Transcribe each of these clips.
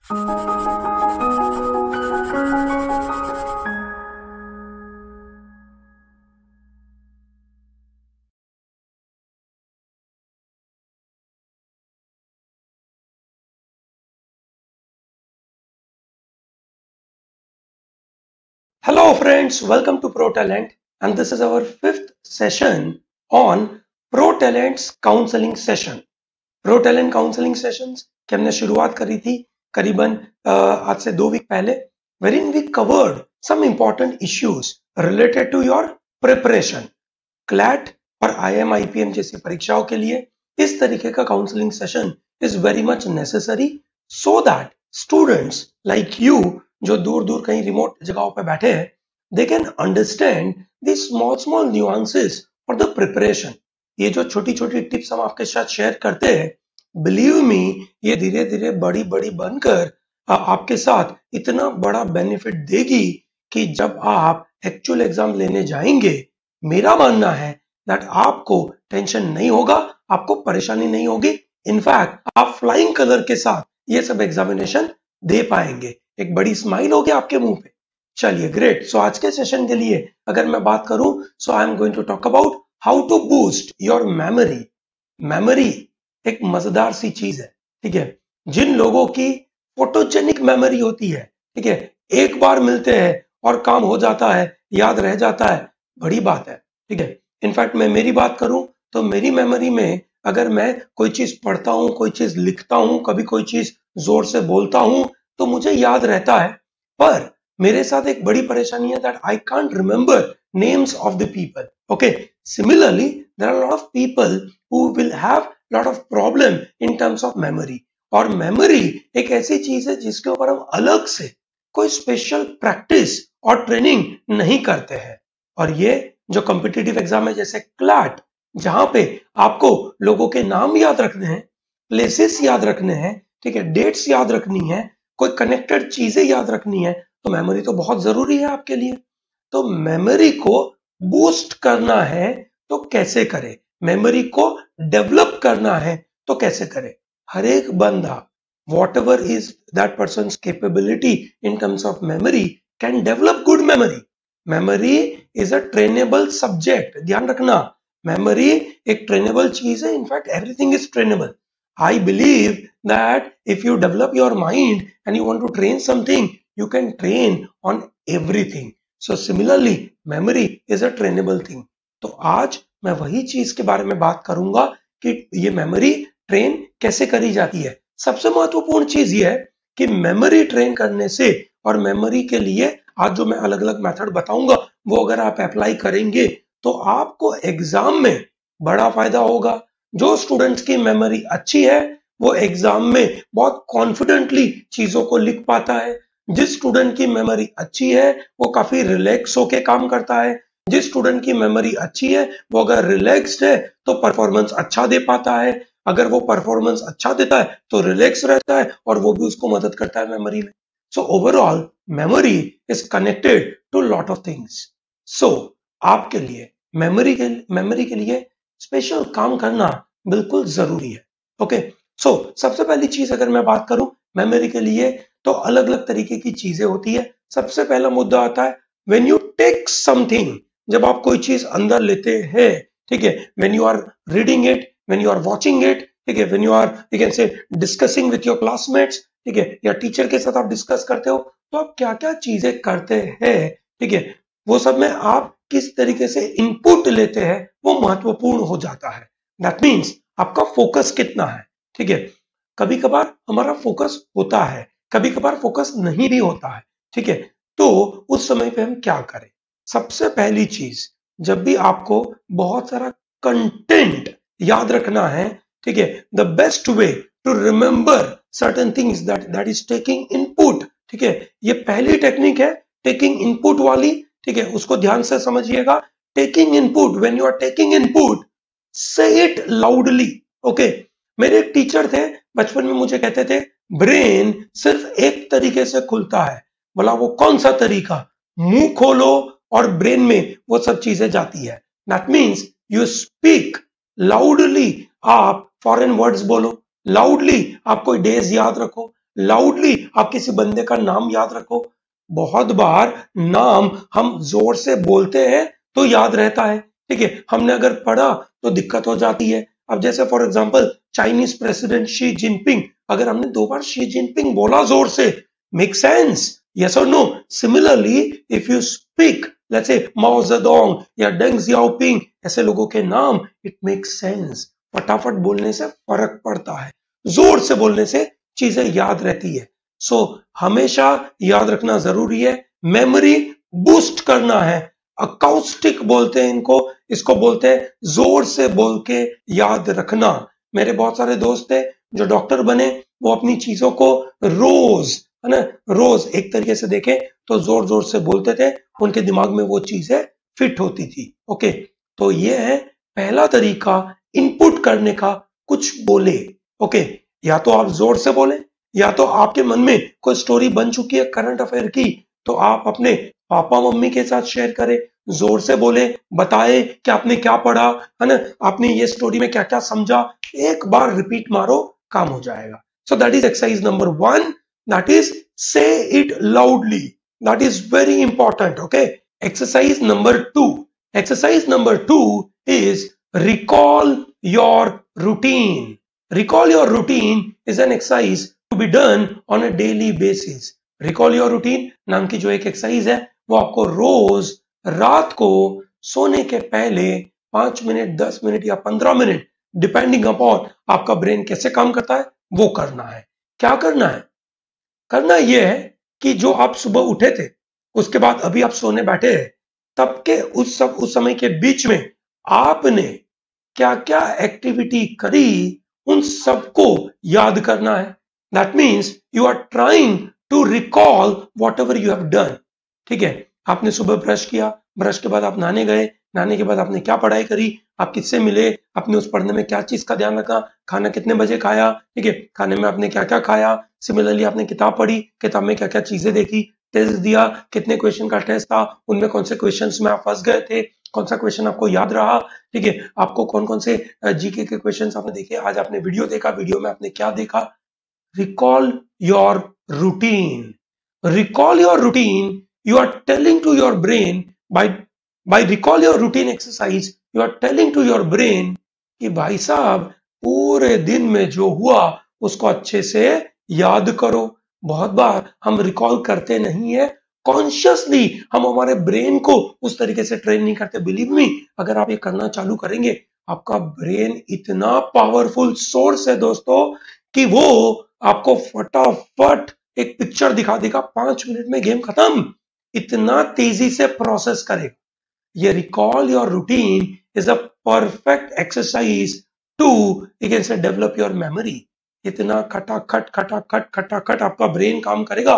Hello friends, welcome to Pro Talent, and this is our fifth session on Pro Talent's counseling session. Pro Talent counseling sessions की हमने शुरुआत करी थी करीबन आज से 2 वीक पहले, wherein we covered some important issues related to your preparation. CLAT और IIM IPM जैसी परीक्षाओं के लिए इस तरीके का counselling session is very much necessary so that students like you जो दूर दूर कहीं रिमोट जगहों पे बैठे हैं, they can understand the small nuances for the preparation. ये जो छोटी छोटी टिप्स हम आपके साथ शेयर करते हैं, बिलीव मी, ये धीरे धीरे बड़ी बड़ी बनकर आपके साथ इतना बड़ा बेनिफिट देगी कि जब आप एक्चुअल एग्जाम लेने जाएंगे, मेरा मानना है दैट आपको टेंशन नहीं होगा, आपको परेशानी नहीं होगी. इनफैक्ट आप फ्लाइंग कलर के साथ ये सब एग्जामिनेशन दे पाएंगे. एक बड़ी स्माइल होगी आपके मुंह पे. चलिए, ग्रेट. सो आज के सेशन के लिए अगर मैं बात करूं, so I am going to talk about how to boost your memory. Memory एक मजेदार सी चीज है, ठीक है. जिन लोगों की फोटोजेनिक मेमोरी होती है, ठीक है, एक बार मिलते हैं और काम हो जाता है, याद रह जाता है, बड़ी बात है, ठीक है. इनफैक्ट मैं मेरी बात करूं तो मेरी मेमोरी में अगर मैं कोई चीज पढ़ता हूं, कोई चीज लिखता हूं, कभी कोई चीज जोर से बोलता हूं तो मुझे याद रहता है. पर मेरे साथ एक बड़ी परेशानी है that I can't remember names of the people. Okay, similarly there are lot of people who will have lot of problem in terms of memory. और मेमोरी एक ऐसी चीज है जिसके ऊपर हम अलग से कोई स्पेशल प्रैक्टिस और ट्रेनिंग नहीं करते हैं. और ये जो कॉम्पिटिटिव एग्जाम है जैसे क्लैट, जहां पे आपको लोगों के नाम याद रखने हैं, प्लेसेस याद रखने हैं, ठीक है, डेट्स याद रखनी है, कोई कनेक्टेड चीजें याद रखनी है, तो मेमोरी तो बहुत जरूरी है आपके लिए. तो मेमोरी को बूस्ट करना है तो कैसे करें, मेमोरी को डेवलप करना है तो कैसे करें. हर एक बंदा, whatever is that person's capability in terms of memory, can develop good memory. Memory is a trainable subject. ध्यान रखना, मेमोरी एक ट्रेनेबल चीज है. In fact everything is trainable. I believe that if you develop your mind and you want to train something, you can train on everything. So similarly, memory is a trainable thing. तो आज मैं वही चीज के बारे में बात करूंगा कि ये मेमोरी ट्रेन कैसे करी जाती है. सबसे महत्वपूर्ण चीज ये है कि मेमोरी ट्रेन करने से और मेमोरी के लिए आज जो मैं अलग अलग मेथड बताऊंगा वो अगर आप अप्लाई करेंगे तो आपको एग्जाम में बड़ा फायदा होगा. जो स्टूडेंट्स की मेमोरी अच्छी है वो एग्जाम में बहुत कॉन्फिडेंटली चीजों को लिख पाता है. जिस स्टूडेंट की मेमोरी अच्छी है वो काफी रिलैक्स होके काम करता है. जिस स्टूडेंट की मेमोरी अच्छी है वो अगर रिलैक्स्ड है तो परफॉर्मेंस अच्छा दे पाता है. अगर वो परफॉर्मेंस अच्छा देता है तो रिलैक्स रहता है और वो भी उसको मदद करता है मेमोरी में. So overall memory is connected to lot of things. So आपके लिए मेमोरी के लिए स्पेशल काम करना बिल्कुल जरूरी है. ओके, सो सबसे पहली चीज अगर मैं बात करूं मेमोरी के लिए तो अलग अलग तरीके की चीजें होती है. सबसे पहला मुद्दा आता है व्हेन यू टेक समथिंग. जब आप कोई चीज अंदर लेते हैं, ठीक है, when you are reading it, when you are watching it, ठीक है, when you are you can say discussing with your classmates, ठीक है, या टीचर के साथ आप डिस्कस करते हो, तो आप क्या क्या चीजें करते हैं, ठीक है, वो सब में आप किस तरीके से इनपुट लेते हैं वो महत्वपूर्ण हो जाता है. दैट मीन्स आपका फोकस कितना है, ठीक है. कभी कभार हमारा फोकस होता है, कभी कभार फोकस नहीं भी होता है, ठीक है. तो उस समय पे हम क्या करें. सबसे पहली चीज, जब भी आपको बहुत सारा कंटेंट याद रखना है, ठीक है, the best way to remember certain things that is taking input, ठीक है. ये पहली टेक्निक है टेकिंग इनपुट वाली, ठीक है, उसको ध्यान से समझिएगा. Taking input, when you are taking input, say it loudly. Okay, मेरे एक टीचर थे, बचपन में मुझे कहते थे ब्रेन सिर्फ एक तरीके से खुलता है. बोला वो कौन सा तरीका, मुंह खोलो और ब्रेन में वो सब चीजें जाती है. That means you speak loudly. आप फॉरेन वर्ड्स बोलो लाउडली, आप कोई डेज याद रखो लाउडली आप किसी बंदे का नाम याद रखो। बहुत बार नाम हम जोर से बोलते हैं तो याद रहता है, ठीक है, हमने अगर पढ़ा तो दिक्कत हो जाती है। अब जैसे for example Chinese president Xi Jinping, अगर हमने 2 बार शी जिनपिंग बोला जोर से, make sense, yes or no? Similarly, if you speak, let's say Mao Zedong या डेंग जियाओपिंग, ऐसे लोगों के नाम, it makes sense। फटाफट बोलने से फर्क पड़ता है, जोर से बोलने से चीजें याद रहती है। सो हमेशा याद रखना जरूरी है, मेमोरी बूस्ट करना है। अकाउस्टिक बोलते हैं इनको, इसको बोलते हैं जोर से बोल के याद रखना। मेरे बहुत सारे दोस्त थे जो डॉक्टर बने, वो अपनी चीजों को रोज, है ना, रोज एक तरीके से देखें तो जोर जोर से बोलते थे, उनके दिमाग में वो चीजें फिट होती थी। ओके, तो ये है पहला तरीका इनपुट करने का, कुछ बोले। ओके, या तो आप जोर से बोले, या तो आपके मन में कोई स्टोरी बन चुकी है करंट अफेयर की, तो आप अपने पापा मम्मी के साथ शेयर करें, जोर से बोले, बताए कि आपने क्या पढ़ा, है ना, आपने ये स्टोरी में क्या क्या समझा, एक बार रिपीट मारो, काम हो जाएगा। So that is exercise number 1, that is say it loudly, that is very important। okay, exercise number 2 is recall your routine। recall your routine is an exercise to be done on a daily basis। recall your routine नाम की जो एक exercise है, वो आपको रोज रात को सोने के पहले 5 मिनट, 10 मिनट या 15 मिनट, डिपेंडिंग अपॉन आपका ब्रेन कैसे काम करता है, वो करना है। क्या करना है? करना यह है कि जो आप सुबह उठे थे, उसके बाद अभी आप सोने बैठे हैं, तब के उस समय के बीच में आपने क्या क्या एक्टिविटी करी, उन सबको याद करना है। That means you are trying to recall whatever you have done. ठीक है, आपने सुबह ब्रश किया, ब्रश के बाद आप नहाने गए, नहाने के बाद आपने क्या पढ़ाई करी, आप किससे मिले, आपने उस पढ़ने में क्या चीज का ध्यान रखा, खाना कितने बजे खाया, ठीक है, खाने में आपने क्या क्या खाया, सिमिलरली आपने किताब पढ़ी, किताब में क्या क्या चीजें देखी, टेस्ट दिया, कितने क्वेश्चन का टेस्ट था, उनमें कौन से क्वेश्चंस में आप फंस गए थे, कौन सा क्वेश्चन आपको याद रहा, ठीक है, आपको कौन कौन से जीके के क्वेश्चंस आपने देखे, आज आपने वीडियो देखा, वीडियो में आपने क्या देखा। Recall your routine, recall your routine, you are telling to your brain by recall your routine exercise, you are telling to your brain कि भाई साहब पूरे दिन में जो हुआ उसको अच्छे से याद करो। बहुत बार हम रिकॉल करते नहीं है, कॉन्शियसली हम हमारे ब्रेन को उस तरीके से ट्रेन नहीं करते। बिलीव मी, अगर आप ये करना चालू करेंगे, आपका ब्रेन इतना पावरफुल सोर्स है दोस्तों कि वो आपको फटाफट एक पिक्चर दिखा देगा, 5 मिनट में गेम खत्म, इतना तेजी से प्रोसेस करेगा। ये recall your routine is a perfect exercise to, you can say, develop your memory. इतना खटाखट खटाखट खटाखट आपका ब्रेन काम करेगा।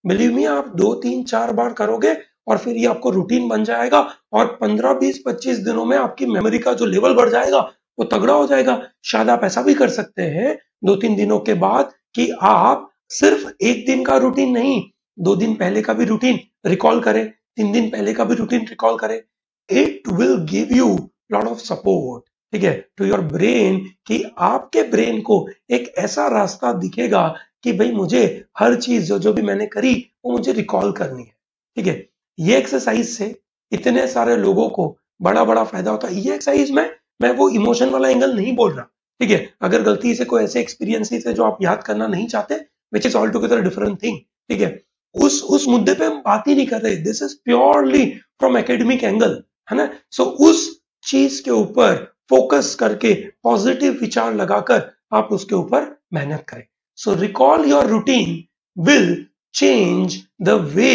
बिलीव मी, आप 2, 3, 4 बार करोगे और फिर ये आपको रूटीन बन जाएगा, और 15, 20, 25 दिनों में आपकी मेमोरी का जो लेवल बढ़ जाएगा वो तगड़ा हो जाएगा। शायद आप ऐसा भी कर सकते हैं 2-3 दिनों के बाद कि आप सिर्फ एक दिन का रूटीन नहीं, 2 दिन पहले का भी रूटीन रिकॉल करें, 3 दिन पहले का भी रूटीन रिकॉल करें। It will give you lot of support, ठीक है, टू योर ब्रेन, कि आपके ब्रेन को एक ऐसा रास्ता दिखेगा कि भाई मुझे हर चीज जो भी मैंने करी वो मुझे रिकॉल करनी है। ठीक है, ये एक्सरसाइज से इतने सारे लोगों को बड़ा बड़ा फायदा होता है। ये एक्सरसाइज में मैं वो इमोशन वाला एंगल नहीं बोल रहा, ठीक है, अगर गलती से कोई ऐसे एक्सपीरियंसेस है जो आप याद करना नहीं चाहते, which is all together different thing, ठीक है, उस मुद्दे पे हम बात ही नहीं कर रहे। This is purely from academic angle, है ना। सो उस चीज के ऊपर फोकस करके पॉजिटिव विचार लगाकर आप उसके ऊपर मेहनत करें। So recall your routine will change the way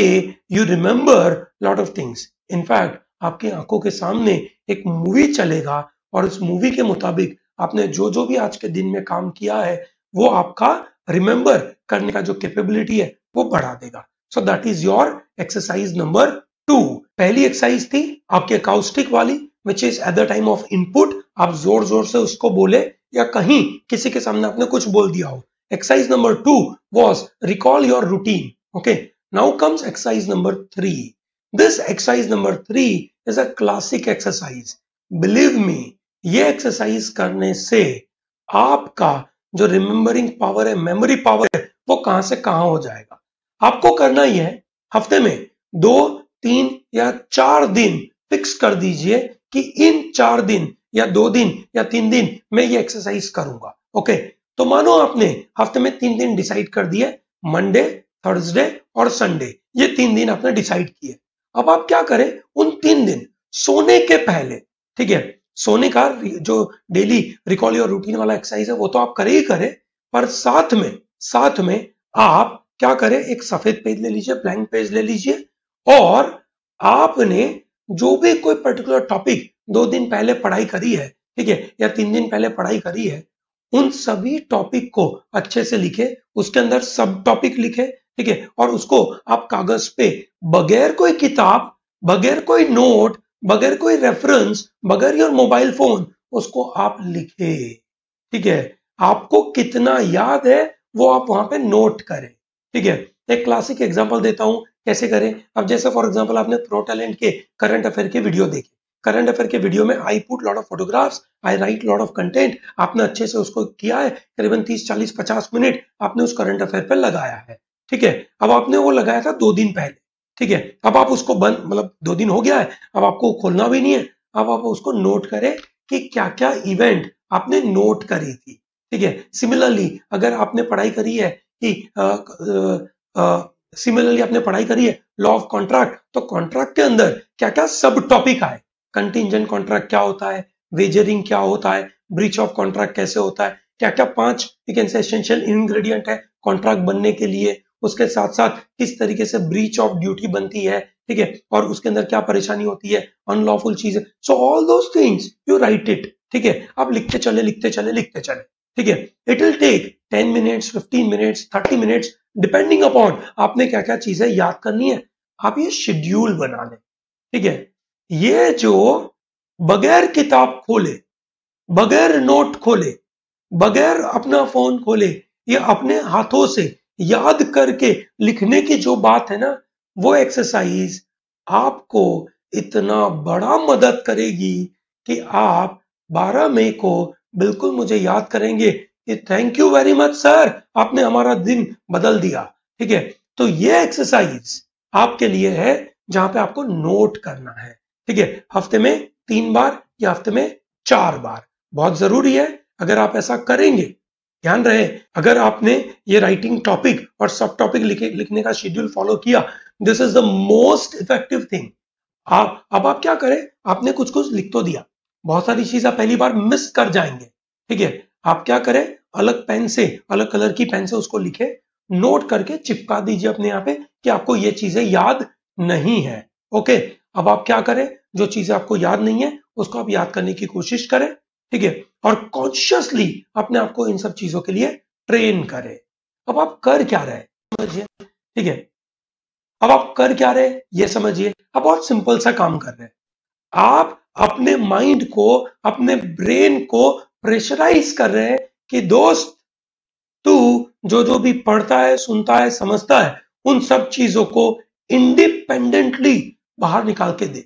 you remember lot of things. In fact आपकी आंखों के सामने एक मूवी चलेगा और उस मूवी के मुताबिक आपने जो भी आज के दिन में काम किया है वो आपका रिमेंबर करने का जो कैपेबिलिटी है वो बढ़ा देगा। So that is your exercise number 2। पहली एक्सरसाइज थी आपके अकाउस्टिक वाली, which is at the time of input, आप जोर जोर से उसको बोले या कहीं किसी के सामने आपने कुछ बोल दिया हो। Exercise number 2 was recall your routine। okay, now comes exercise number 3। this exercise number 3 is a classic exercise। believe me, ये एक्सरसाइज करने से आपका जो रिमेंबरिंग पावर है, मेमोरी पावर है, वो कहां से कहां हो जाएगा। आपको करना ही है, हफ्ते में 2, 3 या 4 दिन फिक्स कर दीजिए कि इन 4 दिन या 2 दिन या 3 दिन मैं ये एक्सरसाइज करूंगा। ओके, तो मानो आपने हफ्ते में 3 दिन डिसाइड कर दिए, मंडे, थर्सडे और संडे, ये 3 दिन आपने डिसाइड किए। अब आप क्या करें, उन 3 दिन सोने के पहले, ठीक है, सोने का जो डेली रिकॉल योर रूटीन वाला एक्सरसाइज है वो तो आप करें ही करें, पर साथ में आप क्या करें, एक सफेद पेज ले लीजिए, ब्लैंक पेज ले लीजिए, और आपने जो भी कोई पर्टिकुलर टॉपिक 2 दिन पहले पढ़ाई करी है, ठीक है, या 3 दिन पहले पढ़ाई करी है, उन सभी टॉपिक को अच्छे से लिखे, उसके अंदर सब टॉपिक लिखे, ठीक है, और उसको आप कागज पे बगैर कोई किताब, बगैर कोई नोट, बगैर कोई रेफरेंस, बगैर योर मोबाइल फोन, उसको आप लिखे, ठीक है। आपको कितना याद है वो आप वहां पे नोट करें, ठीक है। एक क्लासिक एग्जांपल देता हूं कैसे करें। अब जैसे फॉर एग्जांपल आपने प्रो टैलेंट के करंट अफेयर के वीडियो देखे, करंट अफेयर के वीडियो में I put lot of photographs, I right lot of content, आपने अच्छे से उसको किया है, करीबन 30, 40, 50 मिनट आपने उस करंट अफेयर पर लगाया है, ठीक है। अब आपने वो लगाया था 2 दिन पहले, ठीक है, अब आप उसको बंद, मतलब 2 दिन हो गया है, अब आपको खोलना भी नहीं है, अब आप उसको नोट करें कि क्या क्या इवेंट आपने नोट करी थी, ठीक है। सिमिलरली अगर आपने पढ़ाई करी है कि सिमिलरली आपने पढ़ाई करी है लॉ ऑफ कॉन्ट्रैक्ट, तो कॉन्ट्रैक्ट के अंदर क्या क्या सब टॉपिक आए, कंटिंजेंट कॉन्ट्रैक्ट क्या होता है, वेजरिंग क्या होता है, ब्रीच ऑफ कॉन्ट्रैक्ट कैसे होता है, क्या क्या 5 एसेंशियल इंग्रेडिएंट है कॉन्ट्रैक्ट बनने के लिए, उसके साथ साथ किस तरीके से ब्रीच ऑफ ड्यूटी बनती है, ठीक है, और उसके अंदर क्या परेशानी होती है, अनलॉफुल चीजें, so all those things you write it, ठीक है। आप लिखते चले, ठीक है। It will take 10 minutes, 15 minutes, 30 minutes, depending upon आपने क्या क्या चीजें याद करनी है। आप ये शेड्यूल बना लें, ठीक है। ये जो बगैर किताब खोले, बगैर नोट खोले, बगैर अपना फोन खोले, ये अपने हाथों से याद करके लिखने की जो बात है ना, वो एक्सरसाइज आपको इतना बड़ा मदद करेगी कि आप 12 मई को बिल्कुल मुझे याद करेंगे कि thank you very much sir, आपने हमारा दिन बदल दिया, ठीक है। तो ये एक्सरसाइज आपके लिए है जहां पे आपको नोट करना है, ठीक है। हफ्ते में 3 बार या हफ्ते में 4 बार, बहुत जरूरी है। अगर आप ऐसा करेंगे, ध्यान रहे, अगर आपने ये राइटिंग टॉपिक और सब टॉपिक लिखने का शेड्यूल फॉलो किया, this is the most effective thing. अब आप क्या करें, आपने कुछ कुछ लिख तो दिया, बहुत सारी चीज आप पहली बार मिस कर जाएंगे, ठीक है। आप क्या करें, अलग पेन से, अलग कलर की पेन से उसको लिखे, नोट करके चिपका दीजिए अपने यहाँ पे कि आपको ये चीजें याद नहीं है, ओके। अब आप क्या करें, जो चीजें आपको याद नहीं है उसको आप याद करने की कोशिश करें, ठीक है, और कॉन्शियसली अपने आप को इन सब चीजों के लिए ट्रेन करें। अब आप कर क्या रहे समझिए, ठीक है। अब आप कर क्या रहे ये समझिए। अब बहुत सिंपल सा काम कर रहे हैं, आप अपने माइंड को, अपने ब्रेन को प्रेशराइज कर रहे हैं कि दोस्त, तू जो जो भी पढ़ता है, सुनता है, समझता है, उन सब चीजों को इंडिपेंडेंटली बाहर निकाल के दे,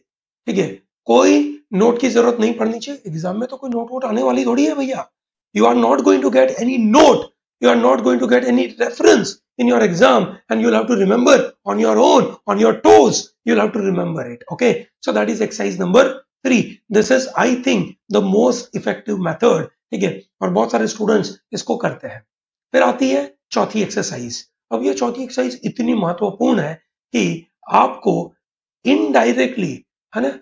ठीक है। कोई नोट की जरूरत नहीं पड़नी चाहिए, एग्जाम में तो कोई नोट वोट आने वाली थोड़ी है भैया। You are not going to get any note, you are not going to get any reference in your exam, and you'll have to remember on your own, on your toes, you'll have to remember it, okay. So that is exercise number 3. This is I think the most effective method, ठीक है, और बहुत सारे students इसको करते हैं। फिर आती है चौथी एक्सरसाइज। अब ये चौथी एक्सरसाइज इतनी महत्वपूर्ण है कि आपको इनडायरेक्टली, है ना,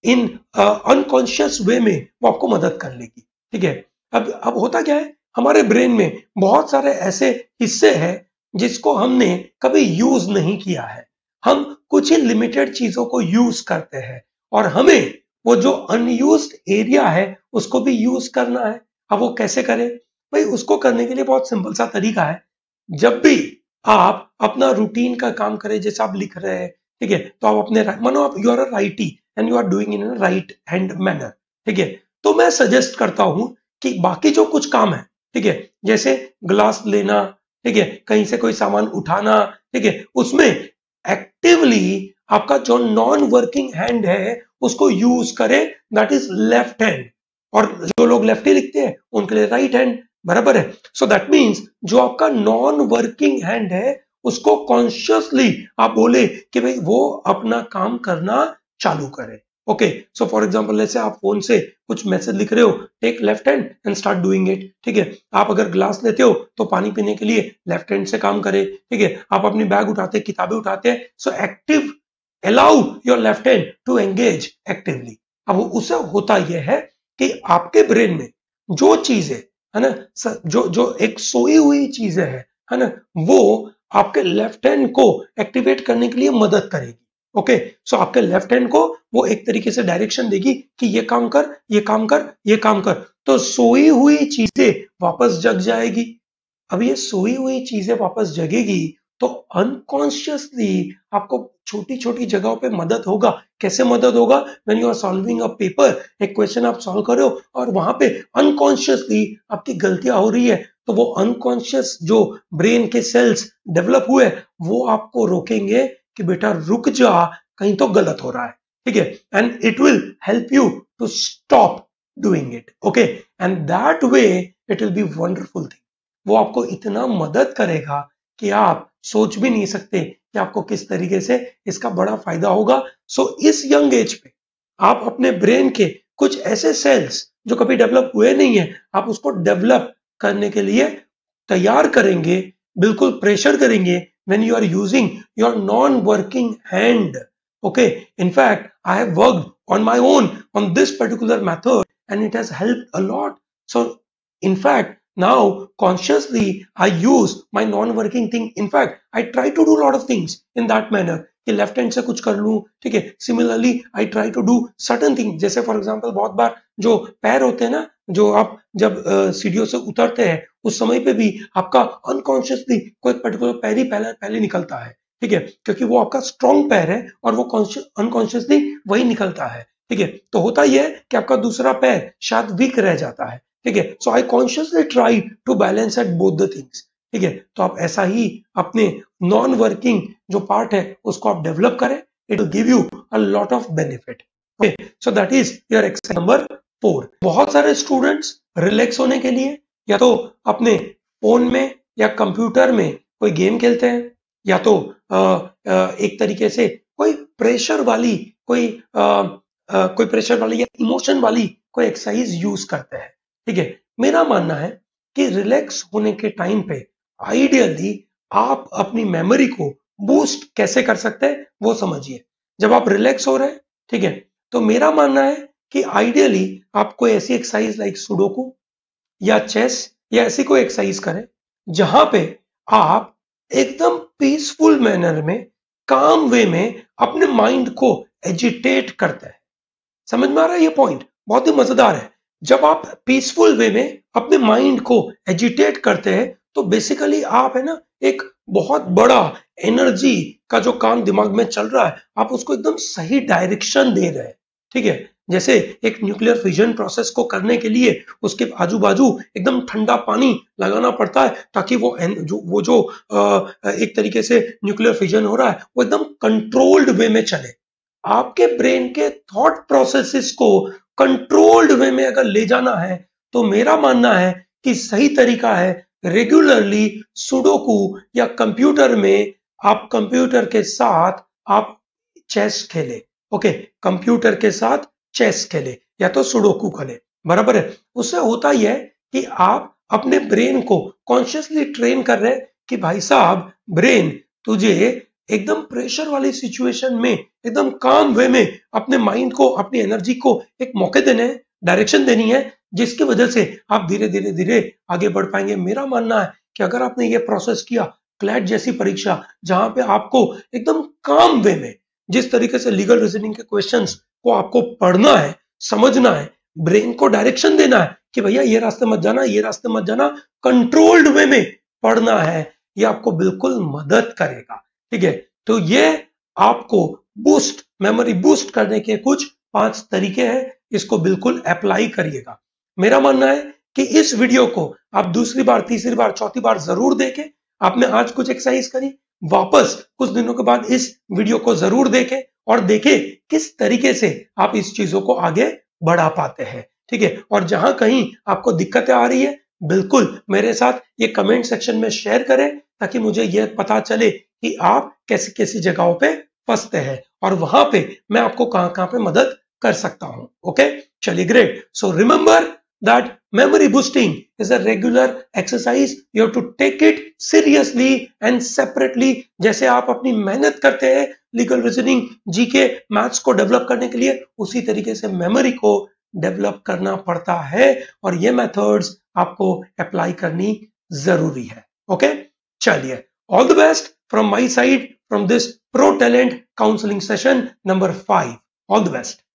इन अनकॉन्शियस वे में वो आपको मदद कर लेगी, ठीक है। अब होता क्या है, हमारे ब्रेन में बहुत सारे ऐसे हिस्से हैं जिसको हमने कभी यूज नहीं किया है। हम कुछ ही लिमिटेड चीजों को यूज करते हैं, और हमें वो जो अनयूज्ड एरिया है उसको भी यूज करना है। अब वो कैसे करें भाई, उसको करने के लिए बहुत सिंपल सा तरीका है। जब भी आप अपना रूटीन का काम करें, जैसे आप लिख रहे हैं, ठीक है, तो आप अपने, मानो आप you are a righty and you are doing in right hand manner, ठीक है, तो मैं सजेस्ट करता हूं कि बाकी जो कुछ काम है, ठीक है, जैसे ग्लास लेना, ठीक है, कहीं से कोई सामान उठाना, ठीक है, उसमें एक्टिवली आपका जो नॉन वर्किंग हैंड है उसको यूज करें, दैट इज लेफ्ट हैंड। और जो लोग लेफ्टी लिखते हैं उनके लिए राइट हैंड, बराबर है। सो दैट मीन्स जो आपका नॉन वर्किंग हैंड है उसको कॉन्शियसली आप बोले कि भाई वो अपना काम करना चालू करे। ओके, सो फॉर एग्जांपल जैसे आप फोन से कुछ मैसेज लिख रहे हो, take left hand and start doing it. ठीक है, आप अगर ग्लास लेते हो तो पानी पीने के लिए लेफ्ट हैंड से काम करे। ठीक है, आप अपनी बैग उठाते किताबें उठाते हैं, so active allow your left hand to engage actively. अब उससे होता यह है कि आपके ब्रेन में जो चीजें है ना, जो जो एक सोई हुई चीजें है ना, वो आपके लेफ्ट हैंड को एक्टिवेट करने के लिए मदद करेगी। ओके, सो आपके लेफ्ट हैंड को वो एक तरीके से डायरेक्शन देगी कि ये काम कर, ये काम कर, ये काम कर, तो सोई हुई चीजें वापस जग जाएगी। अब ये सोई हुई चीजें वापस जगेगी तो अनकॉन्शियसली आपको छोटी छोटी जगहों पे मदद होगा। कैसे मदद होगा? When you are solving a paper, एक क्वेश्चन आप सॉल्व कर रहे हो और वहां पे अनकॉन्शियसली आपकी गलतियां हो रही है, तो वो अनकॉन्शियस जो ब्रेन के सेल्स डेवलप हुए वो आपको रोकेंगे कि बेटा रुक जा, कहीं तो गलत हो रहा है। ठीक है, and it will help you to stop doing it. Okay, and that way it will be wonderful thing. वो आपको इतना मदद करेगा कि आप सोच भी नहीं सकते कि आपको किस तरीके से इसका बड़ा फायदा होगा। सो इस यंग एज पे आप अपने ब्रेन के कुछ ऐसे सेल्स जो कभी डेवलप हुए नहीं है, आप उसको डेवलप करने के लिए तैयार करेंगे, बिल्कुल प्रेशर करेंगे when you are using your non-working hand. Okay, in fact, I have worked on my own on this particular method and it has helped a lot. So, in fact, now consciously I use my non-working thing. In fact, I try to do a lot of things in that manner कि left hand से कुछ कर लूं। ठीक है, similarly I try to do certain thing, जैसे for example बहुत बार जो पैर होते हैं ना, जो आप जब सीढ़ियों से उतरते हैं उस समय पे भी आपका अनकॉन्शियसली कोई पर्टिकुलर पैर ही पहले निकलता है। ठीक है, क्योंकि वो आपका स्ट्रॉन्ग पैर है और वो अनकॉन्शियसली वही निकलता है। ठीक है, तो होता यह है कि आपका दूसरा पैर शायद वीक रह जाता है। ठीक है, so I consciously try to balance at both the things. ठीक है, तो आप ऐसा ही अपने नॉन वर्किंग जो पार्ट है उसको आप डेवलप करें, it will give you a lot of benefit. Okay, so that is your exercise number 4। बहुत सारे स्टूडेंट्स रिलैक्स होने के लिए या तो अपने फोन में या कंप्यूटर में कोई गेम खेलते हैं, या तो एक तरीके से कोई प्रेशर वाली या इमोशन वाली कोई एक्सरसाइज यूज करते हैं। ठीक है, मेरा मानना है कि रिलैक्स होने के टाइम पे आइडियली आप अपनी मेमोरी को बूस्ट कैसे कर सकते हैं वो समझिए। जब आप रिलैक्स हो रहे हैं, ठीक है, तो मेरा मानना है कि आइडियली आप कोई ऐसी एक्सरसाइज लाइक सुडोकू या चेस या ऐसी कोई एक्सरसाइज करें जहां पे आप एकदम पीसफुल मैनर में, काम वे में अपने माइंड को एजिटेट करते हैं। समझ में आ रहा है ये पॉइंट? बहुत ही मजेदार है। जब आप पीसफुल वे में अपने माइंड को एजिटेट करते हैं तो बेसिकली आप है ना एक बहुत बड़ा एनर्जी का जो काम दिमाग में चल रहा है आप उसको एकदम सही डायरेक्शन दे रहे हैं। ठीक है, जैसे एक न्यूक्लियर फिजन प्रोसेस को करने के लिए उसके आजू बाजू एकदम ठंडा पानी लगाना पड़ता है ताकि वो जो एक तरीके से न्यूक्लियर फिजन हो रहा है वो एकदम कंट्रोल्ड वे में चले। आपके ब्रेन के थॉट प्रोसेसेस को कंट्रोल्ड वे में अगर ले जाना है तो मेरा मानना है कि सही तरीका है रेगुलरली सुडोकू या कंप्यूटर में आप कंप्यूटर के साथ आप चेस खेले। ओके, कंप्यूटर के साथ चेस खेले या तो सुडोकू खेले, बराबर है। उससे होता यह है कि आप अपने ब्रेन को कॉन्शियसली ट्रेन कर रहे हैं कि भाई साहब ब्रेन, तुझे एकदम प्रेशर वाली सिचुएशन में एकदम काम वे में अपने माइंड को, अपनी एनर्जी को एक मौके देने हैं, डायरेक्शन देनी है, जिसकी वजह से आप धीरे धीरे धीरे आगे बढ़ पाएंगे। मेरा मानना है कि अगर आपने ये प्रोसेस किया, क्लैट जैसी परीक्षा जहां पे आपको एकदम काम वे में, जिस तरीके से लीगल रीजनिंग के क्वेश्चंस को आपको पढ़ना है, समझना है, ब्रेन को डायरेक्शन देना है कि भैया ये रास्ते मत जाना, ये रास्ते मत जाना, कंट्रोल्ड वे में पढ़ना है, ये आपको बिल्कुल मदद करेगा। ठीक है, तो ये आपको बूस्ट, मेमोरी बूस्ट करने के कुछ 5 तरीके हैं, इसको बिल्कुल अप्लाई करिएगा। मेरा मानना है कि इस वीडियो को आप दूसरी बार, तीसरी बार, चौथी बार जरूर देखें। आपने आज कुछ एक्सरसाइज करी, वापस कुछ दिनों के बाद इस वीडियो को जरूर देखें और देखें किस तरीके से आप इस चीजों को आगे बढ़ा पाते हैं। ठीक है, और जहां कहीं आपको दिक्कतें आ रही है बिल्कुल मेरे साथ ये कमेंट सेक्शन में शेयर करें ताकि मुझे ये पता चले कि आप कैसी कैसी जगहों पे फंसते हैं और वहां पे मैं आपको कहां कहां पे मदद कर सकता हूं। ओके, चलिए great. So remember that memory boosting is a regular exercise. You have to take it seriously and separately. जैसे आप अपनी मेहनत करते हैं लीगल रीजनिंग, जीके, मैथ्स को डेवलप करने के लिए, उसी तरीके से मेमोरी को डेवलप करना पड़ता है और ये मेथड्स आपको अप्लाई करनी जरूरी है। ओके, चलिए, all the best from my side from this pro talent counselling session number 5। All the best.